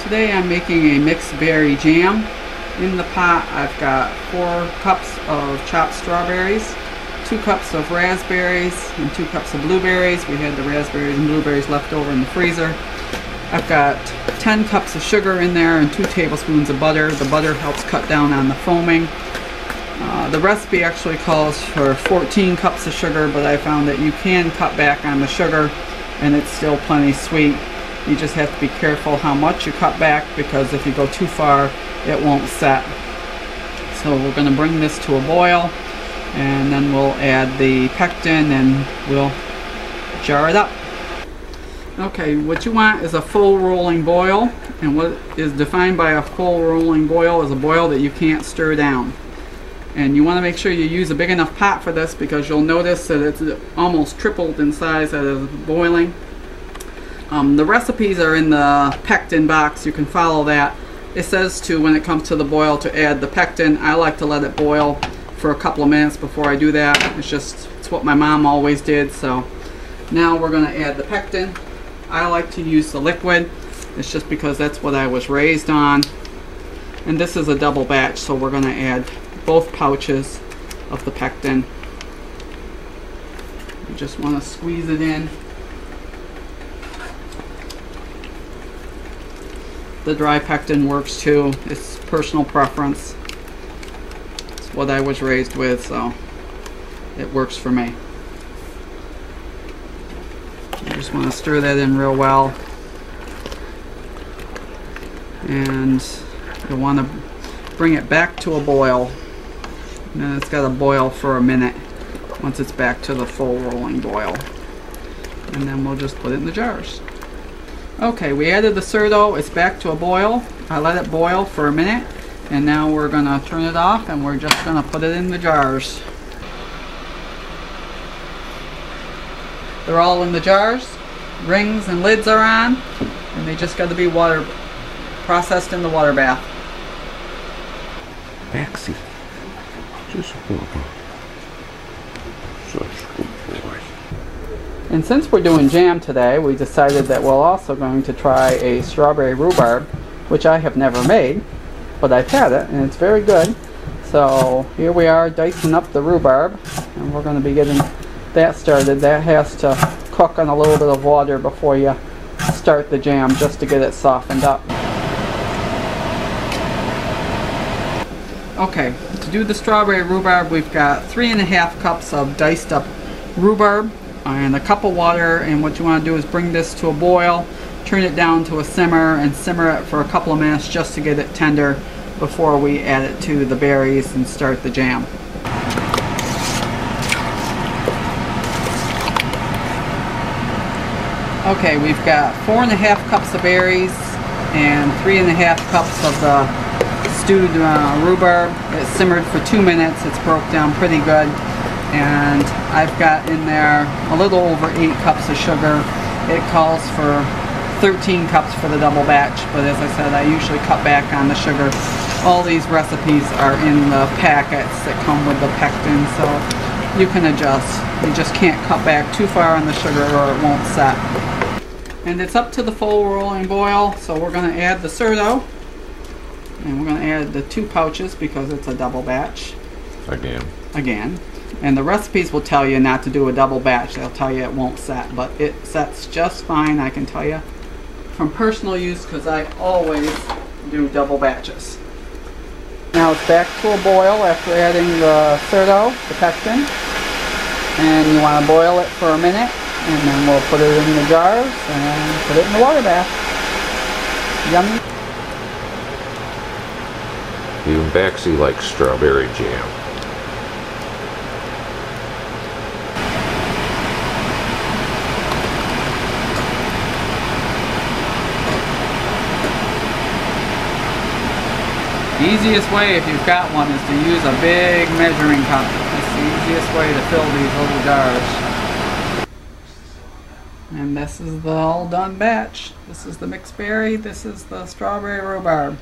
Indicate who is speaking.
Speaker 1: Today I'm making a mixed berry jam. In the pot I've got 4 cups of chopped strawberries, 2 cups of raspberries, and 2 cups of blueberries. We had the raspberries and blueberries left over in the freezer. I've got 10 cups of sugar in there and 2 tablespoons of butter. The butter helps cut down on the foaming. The recipe actually calls for 14 cups of sugar, but I found that you can cut back on the sugar and it's still plenty sweet. You just have to be careful how much you cut back, because if you go too far it won't set. So we're going to bring this to a boil, and then we'll add the pectin and we'll jar it up. Okay, what you want is a full rolling boil, and what is defined by a full rolling boil is a boil that you can't stir down. And you want to make sure you use a big enough pot for this, because you'll notice that it's almost tripled in size as it's boiling. The recipes are in the pectin box. You can follow that. It says to, when it comes to the boil, to add the pectin. I like to let it boil for a couple of minutes before I do that. It's what my mom always did. So now we're going to add the pectin. I like to use the liquid. It's just because that's what I was raised on. And this is a double batch, so we're going to add both pouches of the pectin. You just want to squeeze it in. The dry pectin works too. It's personal preference. It's what I was raised with, so it works for me. You just want to stir that in real well, and you'll want to bring it back to a boil. And then it's got to boil for a minute once it's back to the full rolling boil. And then we'll just put it in the jars. Okay, we added the surdo. It's back to a boil. I let it boil for a minute, and now we're going to turn it off and we're just going to put it in the jars. They're all in the jars. Rings and lids are on, and they just got to be processed in the water bath.
Speaker 2: Maxie, just horrible. Such good boy.
Speaker 1: And since we're doing jam today, we decided that we're also going to try a strawberry rhubarb, which I have never made, but I've had it and it's very good. So here we are dicing up the rhubarb, and we're going to be getting that started. That has to cook on a little bit of water before you start the jam, just to get it softened up. Okay, to do the strawberry rhubarb, we've got 3½ cups of diced up rhubarb and a cup of water. And what you want to do is bring this to a boil, turn it down to a simmer, and simmer it for a couple of minutes just to get it tender before we add it to the berries and start the jam. Okay, we've got 4½ cups of berries and 3½ cups of the stewed rhubarb. It simmered for 2 minutes. It's broke down pretty good. And I've got in there a little over 8 cups of sugar. It calls for 13 cups for the double batch, but as I said, I usually cut back on the sugar. All these recipes are in the packets that come with the pectin, so you can adjust. You just can't cut back too far on the sugar or it won't set. And it's up to the full rolling boil, so we're going to add the surdo. And we're going to add the 2 pouches because it's a double batch. Again. And the recipes will tell you not to do a double batch. They'll tell you it won't set, but it sets just fine, I can tell you from personal use, because I always do double batches. Now it's back to a boil after adding the surdo, the pectin, and you want to boil it for a minute, and then we'll put it in the jars and put it in the water bath. Yummy.
Speaker 2: Even Maxie likes strawberry jam.
Speaker 1: The easiest way, if you've got one, is to use a big measuring cup. That's the easiest way to fill these little jars. And this is the all done batch. This is the mixed berry, this is the strawberry rhubarb.